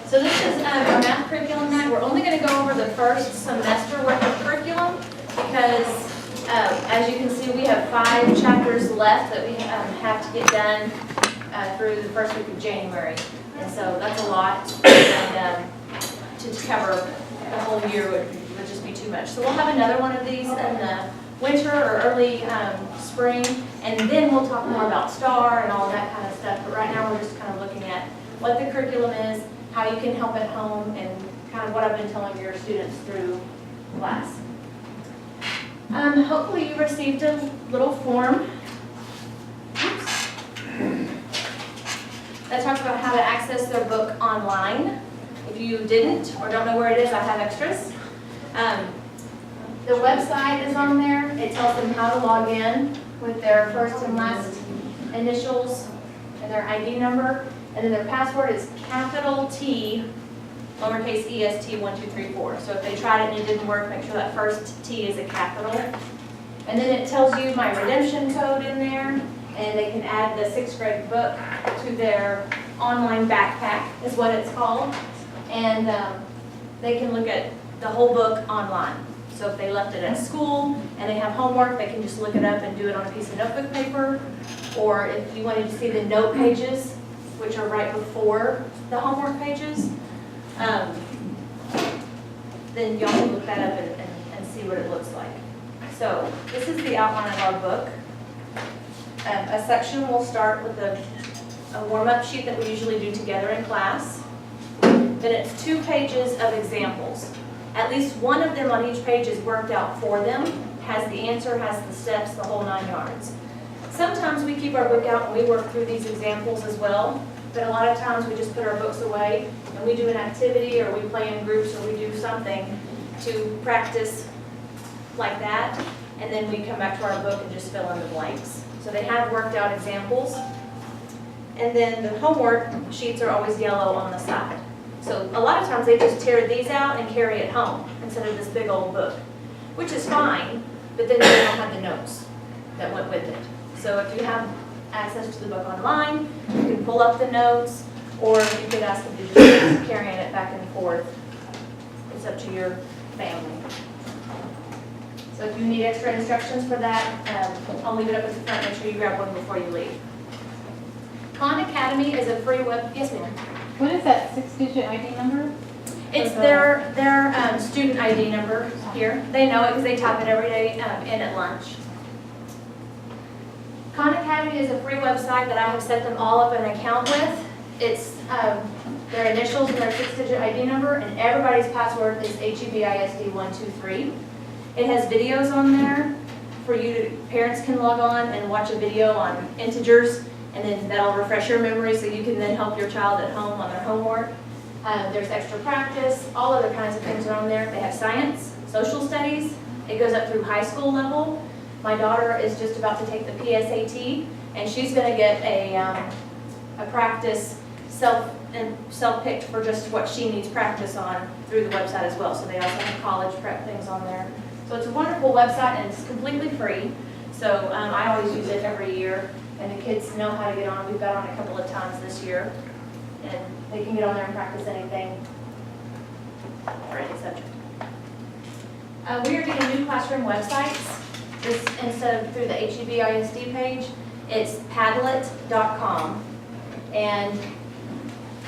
So this is our math curriculum night. We're only going to go over the first semester worth of curriculum because, as you can see, we have 5 chapters left that we have to get done through the first week of January. And so that's a lot, and to cover the whole year would just be too much. So we'll have another one of these in the winter or early spring, and then we'll talk more about STAR and all that kind of stuff. But right now we're just kind of looking at what the curriculum is, how you can help at home, and kind of what I've been telling your students through class. Hopefully you received a little form. Oops. That talks about how to access their book online. If you didn't or don't know where it is, I have extras. The website is on there. It tells them how to log in with their first and last initials and their ID number. And then their password is capital T, lowercase EST 1234. So if they tried it and it didn't work, make sure that first T is a capital. And then it tells you my redemption code in there, and they can add the 6th grade book to their online backpack, is what it's called. And they can look at the whole book online. So if they left it at school and they have homework, they can just look it up and do it on a piece of notebook paper. Or if you wanted to see the note pages, which are right before the homework pages, then y'all can look that up and see what it looks like. So this is the outline of our book. A section will start with a warm-up sheet that we usually do together in class. Then it's 2 pages of examples. At least one of them on each page is worked out for them, has the answer, has the steps, the whole 9 yards. Sometimes we keep our book out and we work through these examples as well, but a lot of times we just put our books away and we do an activity or we play in groups or we do something to practice like that, and then we come back to our book and just fill in the blanks. So they have worked out examples, and then the homework sheets are always yellow on the side. So a lot of times they just tear these out and carry it home instead of this big old book, which is fine, but then they don't have the notes that went with it. So if you have access to the book online, you can pull up the notes, or you could ask them to just keep carrying it back and forth. It's up to your family. So if you need extra instructions for that, I'll leave it up at the front. Make sure you grab one before you leave. Khan Academy is a free web. Yes, ma'am. What is that 6-digit ID number? It's their student ID number here. They know it because they type it every day in at lunch. Khan Academy is a free website that I have set them all up an account with. It's their initials and their 6-digit ID number, and everybody's password is HEBISD123. It has videos on there for you to, parents can log on and watch a video on integers, and then that'll refresh your memory so you can then help your child at home on their homework. There's extra practice, all other kinds of things are on there. They have science, social studies. It goes up through high school level. My daughter is just about to take the PSAT, and she's going to get a practice self-picked for just what she needs practice on through the website as well. So they also have college prep things on there. So it's a wonderful website, and it's completely free. So I always use it every year, and the kids know how to get on. We've got on a couple of times this year, and they can get on there and practice anything for any subject. We are getting new classroom websites. This, instead of through the HEBISD page, it's Padlet.com, and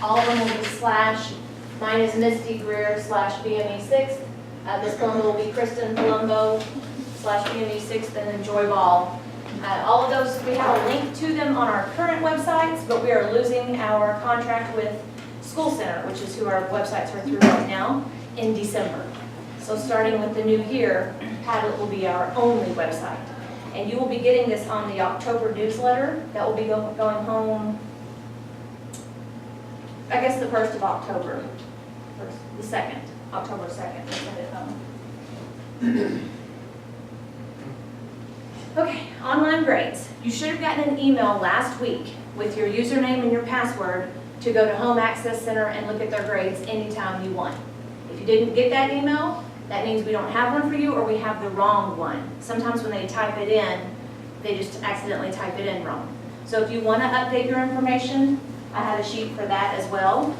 all of them will be slash. Mine is Misty Greer /BME6. This one will be Kristen Palumbo /BME6, and then Joy Ball. All of those, we have a link to them on our current websites, but we are losing our contract with School Center, which is who our websites are through right now, in December. So starting with the new year, Padlet will be our only website. And you will be getting this on the October newsletter that will be going home, I guess, the 1st of October, the 2nd, October 2nd, we'll send it home. Okay, online grades. You should have gotten an email last week with your username and your password to go to Home Access Center and look at their grades anytime you want. If you didn't get that email, that means we don't have one for you or we have the wrong one. Sometimes when they type it in, they just accidentally type it in wrong. So if you want to update your information, I have a sheet for that as well.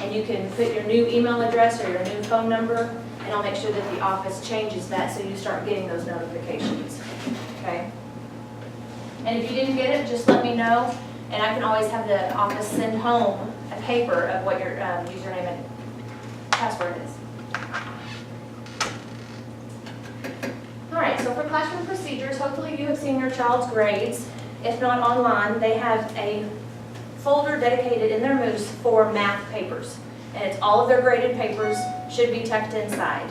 and you can put your new email address or your new phone number, and I'll make sure that the office changes that so you start getting those notifications, okay? And if you didn't get it, just let me know, and I can always have the office send home a paper of what your username and password is. All right, so for classroom procedures, hopefully you have seen your child's grades. If not online, they have a folder dedicated in their moves for math papers. And it's all of their graded papers should be tucked inside.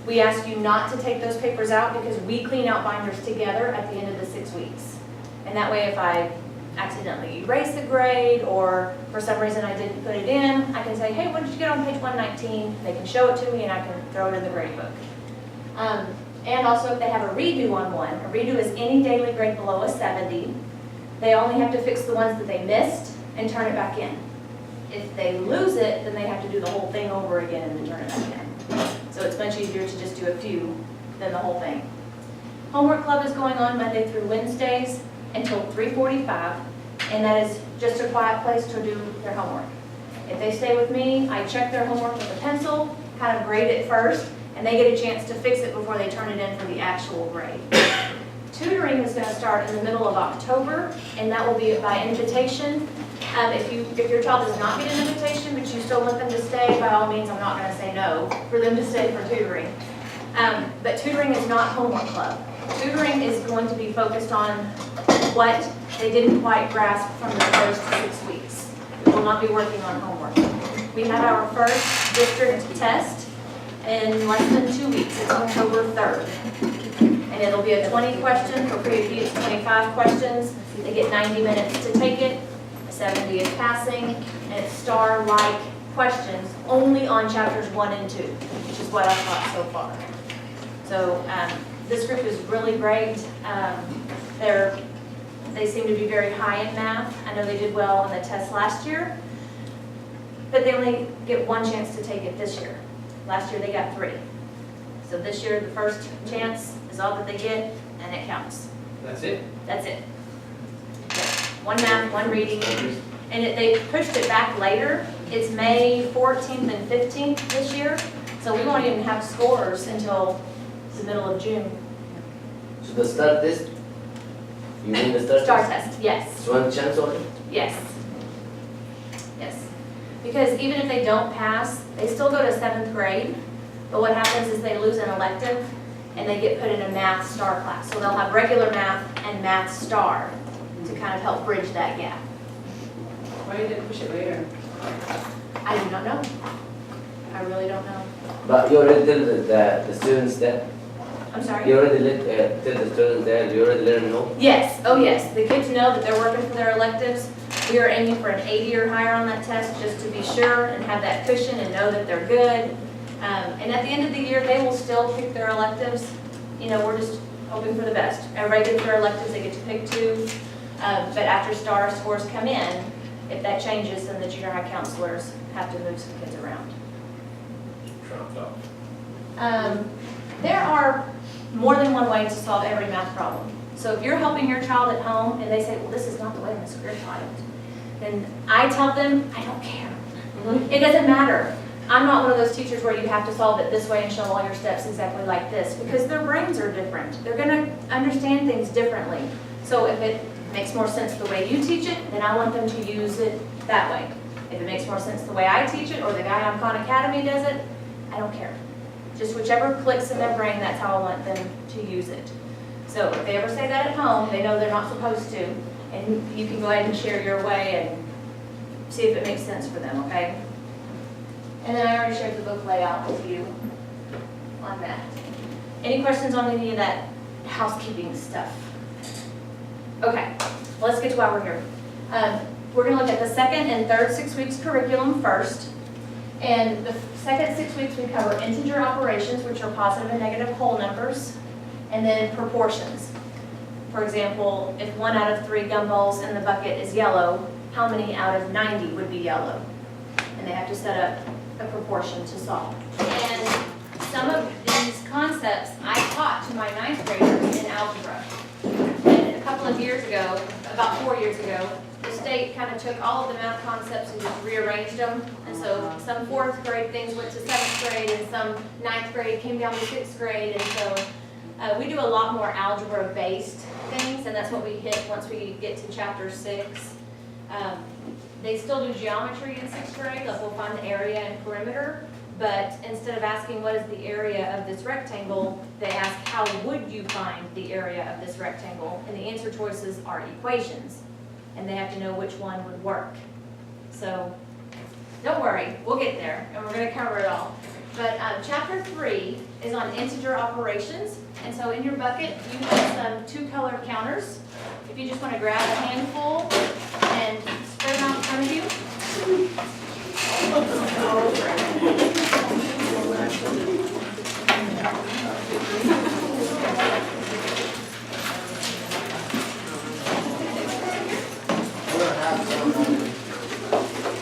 We ask you not to take those papers out because we clean out binders together at the end of the 6 weeks. And that way if I accidentally erase the grade or for some reason I didn't put it in, I can say, hey, what did you get on page 119? They can show it to me and I can throw it in the grade book. And also if they have a redo on one, a redo is any daily grade below a 70. They only have to fix the ones that they missed and turn it back in. If they lose it, then they have to do the whole thing over again and then turn it back in. So it's much easier to just do a few than the whole thing. Homework club is going on Monday through Wednesdays until 3:45, and that is just a quiet place to do their homework. If they stay with me, I check their homework with a pencil, kind of grade it first, and they get a chance to fix it before they turn it in for the actual grade. Tutoring is going to start in the middle of October, and that will be by invitation. If your child does not get an invitation, but you still want them to stay, by all means, I'm not going to say no for them to stay for tutoring. But tutoring is not homework club. Tutoring is going to be focused on what they didn't quite grasp from the first 6 weeks. We will not be working on homework. We have our first district test in less than 2 weeks. It's October 3rd. And it'll be a 20 question, for pre-AP it's 25 questions. They get 90 minutes to take it. 70 is passing, and it's star-like questions only on chapters 1 and 2, which is what I've taught so far. So this group is really great. They seem to be very high in math. I know they did well on the test last year, but they only get one chance to take it this year. Last year they got 3. So this year the first chance is all that they get, and it counts. That's it? That's it. One math, one reading, and they pushed it back later. It's May 14th and 15th this year, so we won't even have scores until the middle of June. So the start test, you mean the start Star test? test, yes, It's one chance only? yes. Yes, because even if they don't pass, they still go to 7th grade, but what happens is they lose an elective and they get put in a math star class. So they'll have regular math and math star to kind of help bridge that gap. Why did they push it later? I do not know. I really don't know. But you already tell the students that, I'm sorry? you already tell the students that, you already let them know? Yes, oh yes, the kids know that they're working for their electives. We are aiming for an 80 or higher on that test just to be sure and have that cushion and know that they're good. And at the end of the year, they will still pick their electives. You know, we're just hoping for the best. Everybody gets their electives, they get to pick 2. But after star scores come in, if that changes, then the junior high counselors have to move some kids around. There are more than one way to solve every math problem. So if you're helping your child at home and they say, well, this is not the way Ms. Greer taught it, then I tell them, I don't care. It doesn't matter. I'm not one of those teachers where you have to solve it this way and show all your steps exactly like this, because their brains are different. They're going to understand things differently. So if it makes more sense the way you teach it, then I want them to use it that way. If it makes more sense the way I teach it, or the guy on Khan Academy does it, I don't care. Just whichever clicks in their brain, that's how I want them to use it. So if they ever say that at home, they know they're not supposed to, and you can go ahead and share your way and see if it makes sense for them, okay? And then I already shared the book layout with you on that. Any questions on any of that housekeeping stuff? Okay, well, let's get to why we're here. We're going to look at the second and third 6 weeks curriculum first. And the second 6 weeks, we cover integer operations, which are positive and negative whole numbers, and then proportions. For example, if 1 out of 3 gumballs in the bucket is yellow, how many out of 90 would be yellow? And they have to set up a proportion to solve. And some of these concepts I taught to my 9th graders in algebra. And a couple of years ago, about 4 years ago, this state kind of took all of the math concepts and just rearranged them. And so some fourth grade things went to seventh grade, and some ninth grade came down to sixth grade. And so we do a lot more algebra-based things, and that's what we hit once we get to chapter 6. They still do geometry in sixth grade, like we'll find the area and perimeter, but instead of asking what is the area of this rectangle, they ask how would you find the area of this rectangle, and the answer choices are equations, and they have to know which one would work. So don't worry, we'll get there, and we're going to cover it all. But chapter 3 is on integer operations, and so in your bucket you have some 2-color counters. If you just want to grab a handful and spread them out in front of you.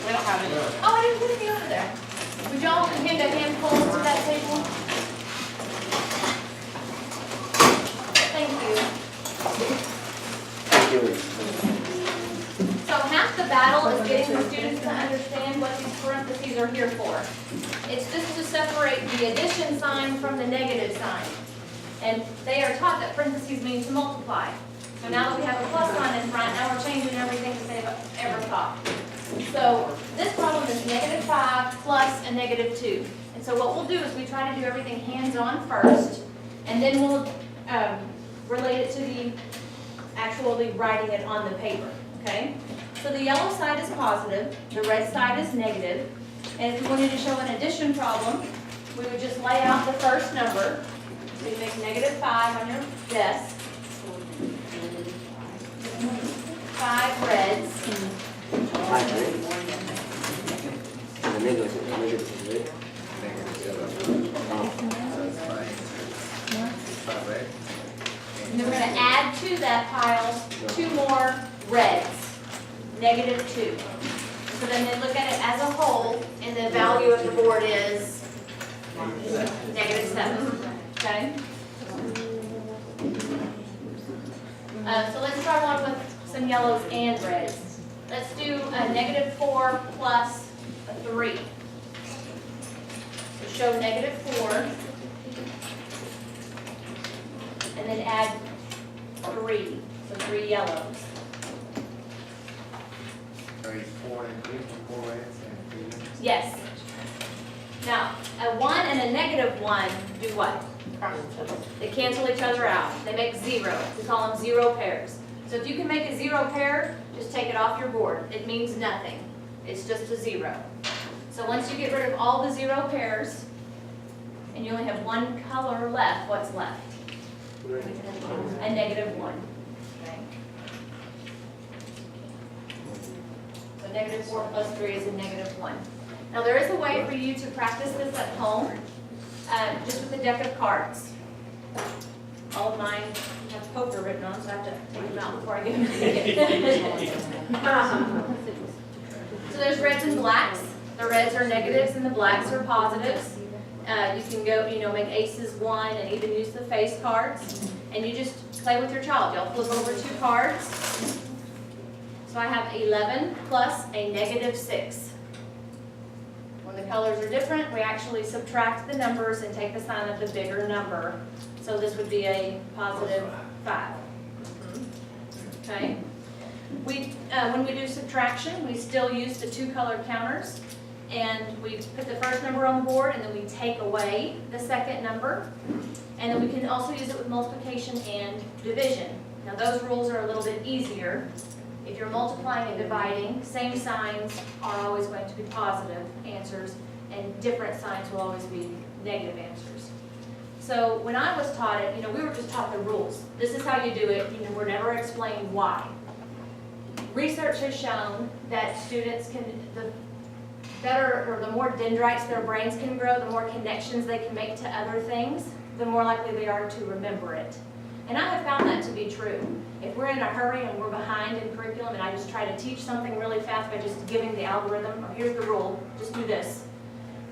We don't have any. Oh, I didn't put any over there. Would y'all hand a handful to that table? Thank you. Thank you. So half the battle is getting the students to understand what these parentheses are here for. It's just to separate the addition sign from the negative sign. And they are taught that parentheses mean to multiply. So now that we have a plus sign in front, now we're changing everything that they've ever taught. So this problem is -5 plus a -2. And so what we'll do is we try to do everything hands-on first, and then we'll relate it to the actually writing it on the paper, okay? So the yellow side is positive, the red side is negative, and if we wanted to show an addition problem, we would just lay out the first number. So you make -5 on your desk. 5 reds. And then we're going to add to that pile 2 more reds, -2. So then they look at it as a whole, and the value of the board is -7. Okay? So let's start off with some yellows and reds. Let's do a -4 plus a 3. So show -4. And then add 3, so 3 yellows. So it's 4 and 3, 4 reds and 3 yellows? Yes. Now, a 1 and a -1 do what? They cancel each other out. They make 0. We call them 0 pairs. So if you can make a 0 pair, just take it off your board. It means nothing. It's just a 0. So once you get rid of all the 0 pairs, and you only have 1 color left, what's left? A -1. Okay. So -4 plus 3 is a -1. Now there is a way for you to practice this at home, just with a deck of cards. All of mine have poker written on, so I have to take them out before I give them to you. So there's reds and blacks. The reds are negatives and the blacks are positives. You can go, make aces 1 and even use the face cards. And you just play with your child. You'll flip over 2 cards. So I have 11 plus a -6. When the colors are different, we actually subtract the numbers and take the sign of the bigger number. So this would be a +5. Okay? When we do subtraction, we still use the 2-color counters. And we put the first number on the board, and then we take away the second number. And then we can also use it with multiplication and division. Now those rules are a little bit easier. If you're multiplying and dividing, same signs are always going to be positive answers, and different signs will always be negative answers. So when I was taught it, we were just taught the rules. This is how you do it. We're never explained why. Research has shown that students can, the more dendrites their brains can grow, the more connections they can make to other things, the more likely they are to remember it. And I have found that to be true. If we're in a hurry and we're behind in curriculum and I just try to teach something really fast by just giving the algorithm, or here's the rule, just do this,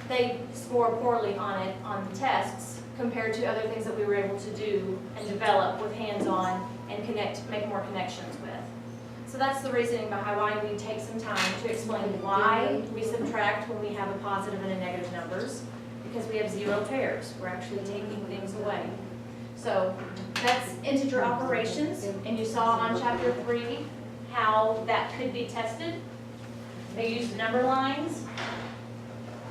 they score poorly on it on tests compared to other things that we were able to do and develop with hands-on and make more connections with. So that's the reasoning behind why we take some time to explain why we subtract when we have a positive and a negative numbers, because we have 0 pairs. We're actually taking things away. So that's integer operations, and you saw on chapter 3 how that could be tested. They used number lines.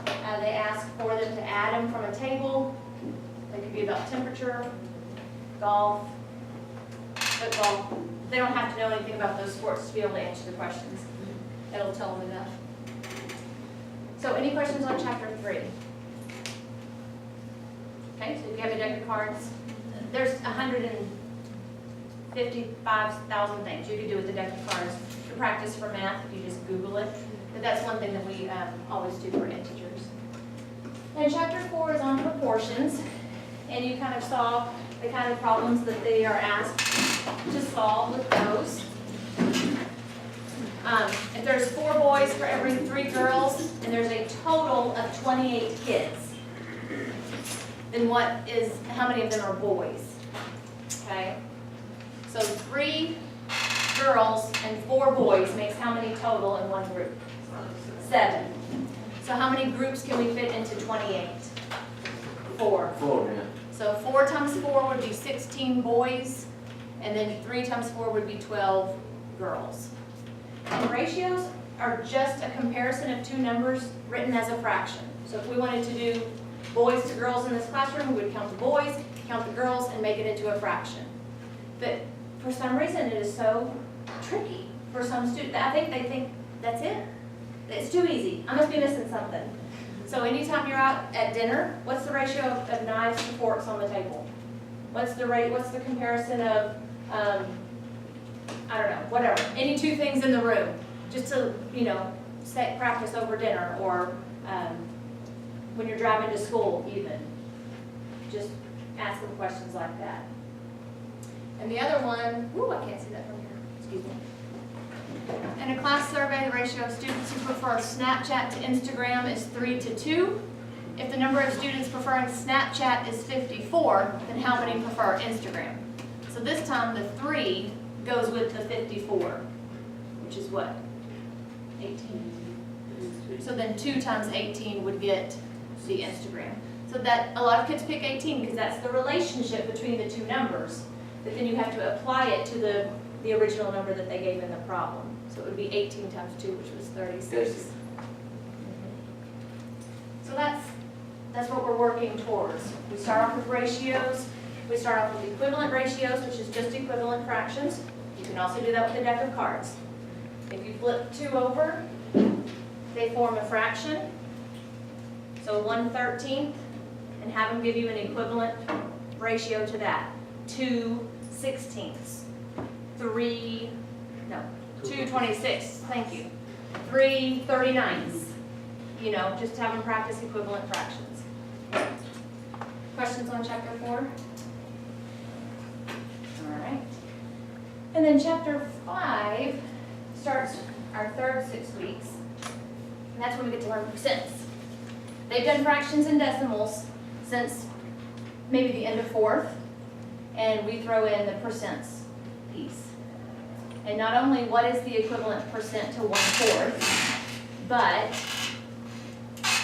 They asked for them to add them from a table. They could be about temperature, golf, football. They don't have to know anything about those sports to be able to answer the questions. It'll tell them enough. So any questions on chapter 3? Okay, so if you have a deck of cards, there's 155,000 things you could do with a deck of cards to practice for math if you just Google it. But that's one thing that we always do for integers. And chapter 4 is on proportions, and you kind of saw the kind of problems that they are asked to solve with those. If there's 4 boys for every 3 girls, and there's a total of 28 kids, then how many of them are boys? Okay? So 3 girls and 4 boys makes how many total in one group? 7. So how many groups can we fit into 28? 4. 4, yeah. So 4 times 4 would be 16 boys, and then 3 times 4 would be 12 girls. And ratios are just a comparison of 2 numbers written as a fraction. So if we wanted to do boys to girls in this classroom, we would count the boys, count the girls, and make it into a fraction. But for some reason, it is so tricky for some students. I think they think that's it. It's too easy. I must be missing something. So anytime you're out at dinner, what's the ratio of knives to forks on the table? What's the comparison of, I don't know, whatever. Any 2 things in the room, just to, practice over dinner, or when you're driving to school even. Just ask them questions like that. And the other one, I can't see that from here, excuse me. In a class survey, the ratio of students who prefer Snapchat to Instagram is 3 to 2. If the number of students preferring Snapchat is 54, then how many prefer Instagram? So this time the 3 goes with the 54, which is what? 18. So then 2 times 18 would get the Instagram. So that a lot of kids pick 18 because that's the relationship between the 2 numbers. But then you have to apply it to the original number that they gave in the problem. So it would be 18 times 2, which was 36. Yes. So that's what we're working towards. We start off with ratios. We start off with equivalent ratios, which is just equivalent fractions. You can also do that with a deck of cards. If you flip 2 over, they form a fraction. So 1/13, and have them give you an equivalent ratio to that. 2/16. 2/26, thank you. 3/39. Just have them practice equivalent fractions. Questions on chapter 4? All right. And then chapter 5 starts our third 6 weeks. And that's when we get to learn percents. They've done fractions and decimals since maybe the end of 4th. And we throw in the percents piece. And not only what is the equivalent percent to 1/4, but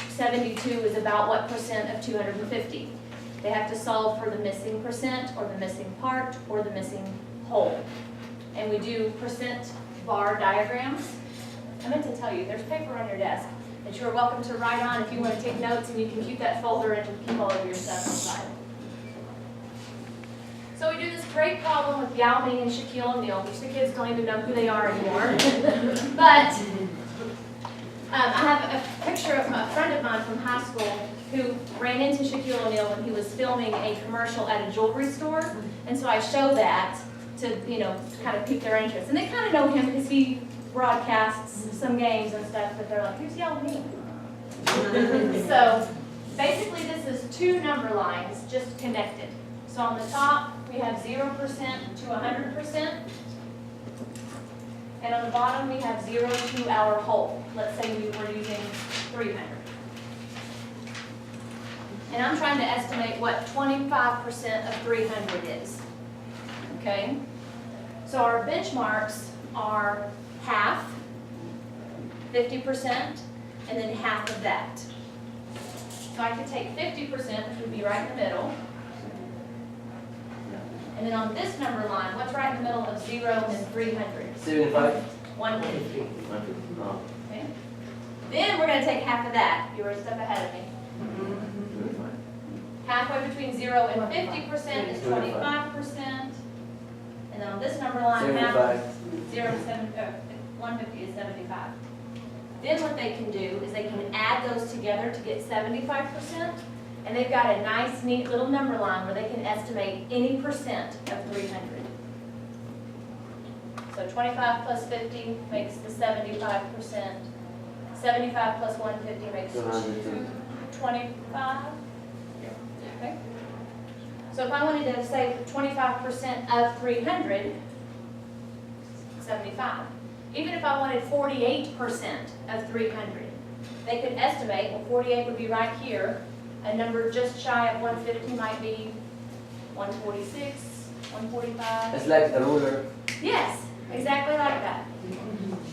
72 is about what percent of 250. They have to solve for the missing percent, or the missing part, or the missing whole. And we do percent bar diagrams. I meant to tell you, there's paper on your desk that you're welcome to write on if you want to take notes, and you can keep that folder and keep all of your stuff inside. So we do this great problem with Yao Ming and Shaquille O'Neal, which the kids don't even know who they are anymore. But I have a picture of a friend of mine from high school who ran into Shaquille O'Neal when he was filming a commercial at a jewelry store. And so I show that to, kind of pique their interest. And they kind of know him because he broadcasts some games and stuff, but they're like, who's Yao Ming? So basically this is 2 number lines just connected. So on the top, we have 0% to 100%. And on the bottom, we have 0 to our whole. Let's say we were using 300. And I'm trying to estimate what 25% of 300 is. Okay? So our benchmarks are half, 50%, and then half of that. So I could take 50%, which would be right in the middle. And then on this number line, what's right in the middle of 0 and 300? 75? 150. 150. Oh. Okay. Then we're going to take half of that. You were a step ahead of me. Halfway between 0 and 50% is 25%. And then on this number line, half 75. 0 to 150 is 75. Then what they can do is they can add those together to get 75%. And they've got a nice, neat little number line where they can estimate any percent of 300. So 25 plus 50 makes the 75%. 75 plus 150 makes 225. Okay. So if I wanted to say 25% of 300, 75. Even if I wanted 48% of 300, they could estimate, well, 48 would be right here. A number just shy of 150 might be 146, 145. It's like the ruler. Yes, exactly like that.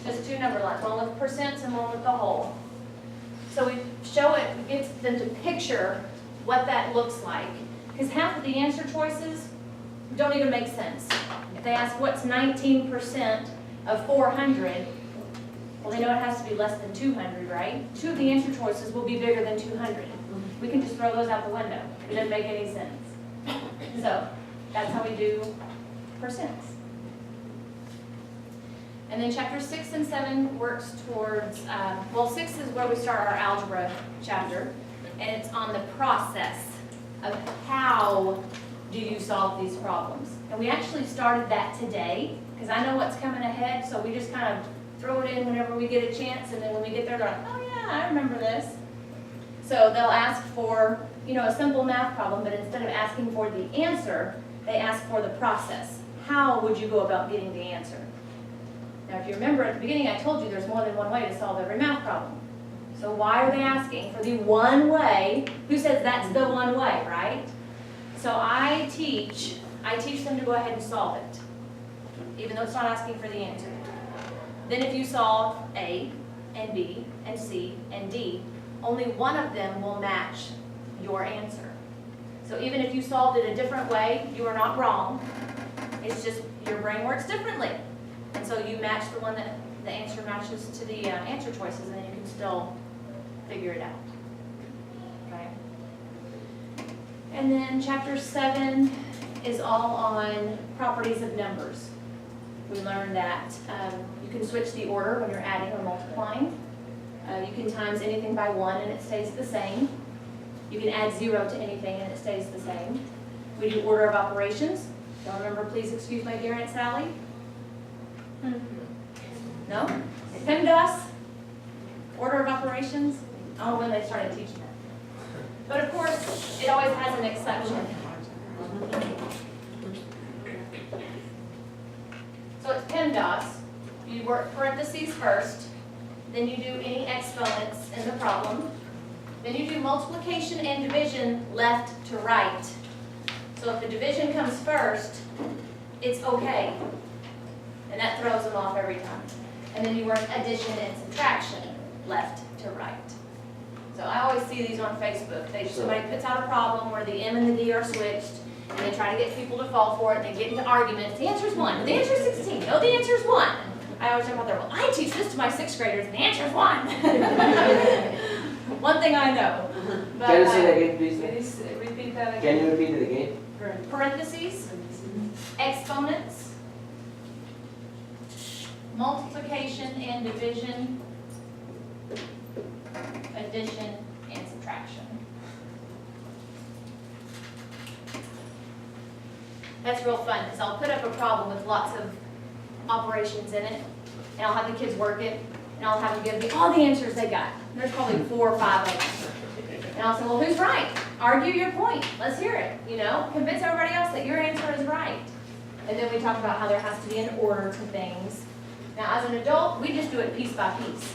Just two number lines, one with percents and one with the whole. So we show it, we get them to picture what that looks like. Because half of the answer choices don't even make sense. If they ask what's 19% of 400, well, they know it has to be less than 200, right? Two of the answer choices will be bigger than 200. We can just throw those out the window. It doesn't make any sense. So that's how we do percents. And then chapter 6 and 7 works towards, well, 6 is where we start our algebra chapter, and it's on the process of how do you solve these problems. And we actually started that today, because I know what's coming ahead, so we just kind of throw it in whenever we get a chance, and then when we get there, they're like, oh yeah, I remember this. So they'll ask for, a simple math problem, but instead of asking for the answer, they ask for the process. How would you go about getting the answer? Now, if you remember at the beginning, I told you there's more than one way to solve every math problem. So why are they asking for the one way? Who says that's the one way, right? So I teach them to go ahead and solve it, even though it's not asking for the answer. Then if you solve A and B and C and D, only one of them will match your answer. So even if you solved it a different way, you are not wrong. It's just your brain works differently. And so you match the one that the answer matches to the answer choices, and then you can still figure it out. Okay. And then chapter 7 is all on properties of numbers. We learned that you can switch the order when you're adding or multiplying. You can times anything by 1 and it stays the same. You can add 0 to anything and it stays the same. We do order of operations. Y'all remember, please excuse my dear Aunt Sally? No? PEMDAS? Order of operations? I don't know when they started teaching that. But of course, it always has an exception. So it's PEMDAS. You work parentheses first, then you do any exponents in the problem. Then you do multiplication and division left to right. So if the division comes first, it's okay. And that throws them off every time. And then you work addition and subtraction left to right. So I always see these on Facebook. Somebody puts out a problem where the M and the D are switched, and they try to get people to fall for it, and they get into arguments. The answer's 1. The answer's 16. No, the answer's 1. I always talk about there, well, I teach this to my 6th graders, and the answer's 1. One thing I know. But, Can you say that again, please? Can you repeat that again? Can you repeat it again? Parentheses, exponents, multiplication and division, addition and subtraction. That's real fun, because I'll put up a problem with lots of operations in it, and I'll have the kids work it, and I'll have them give me all the answers they got. There's probably 4 or 5 of them. And I'll say, well, who's right? Argue your point. Let's hear it. Convince everybody else that your answer is right. And then we talk about how there has to be an order to things. Now, as an adult, we just do it piece by piece,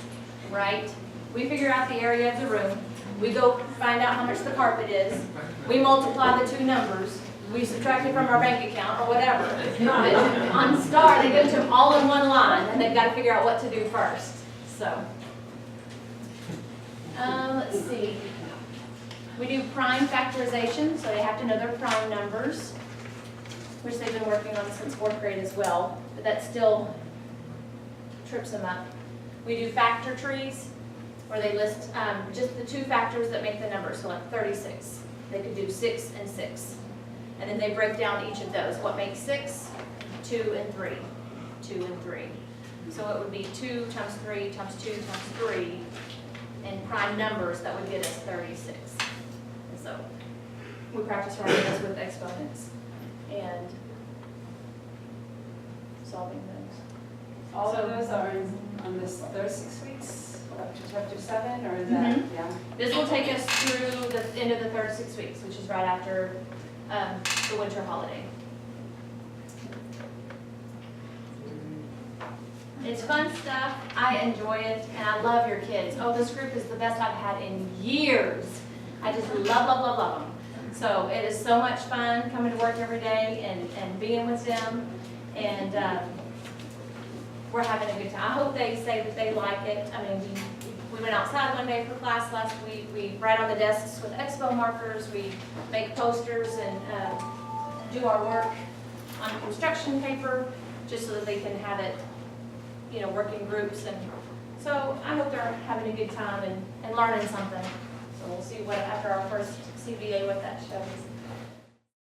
right? We figure out the area of the room. We go find out how much the carpet is. We multiply the two numbers. we subtract it from our bank account or whatever. But on STAR, they give it to them all in one line, and they've got to figure out what to do first, so. Let's see. We do prime factorization, so they have to know their prime numbers, which they've been working on since 4th grade as well, but that still trips them up. We do factor trees, where they list just the 2 factors that make the number, so like 36. They could do 6 and 6. And then they break down each of those. What makes 6? 2 and 3. 2 and 3. So it would be 2 times 3 times 2 times 3 in prime numbers, that would get us 36. And so we practice writing this with exponents and solving those. All of those are on this third 6 weeks, up to chapter 7, or is that, yeah? This will take us through the end of the third 6 weeks, which is right after the winter holiday. It's fun stuff. I enjoy it, and I love your kids. Oh, this group is the best I've had in years. I just love them. So it is so much fun coming to work every day and being with them, and we're having a good time. I hope they say that they like it. I mean, we went outside one day for class last week. We write on the desks with expo markers. We make posters and do our work on construction paper, just so that they can have it, you know, work in groups. And so I hope they're having a good time and learning something. So we'll see what, after our first CBA, what that shows.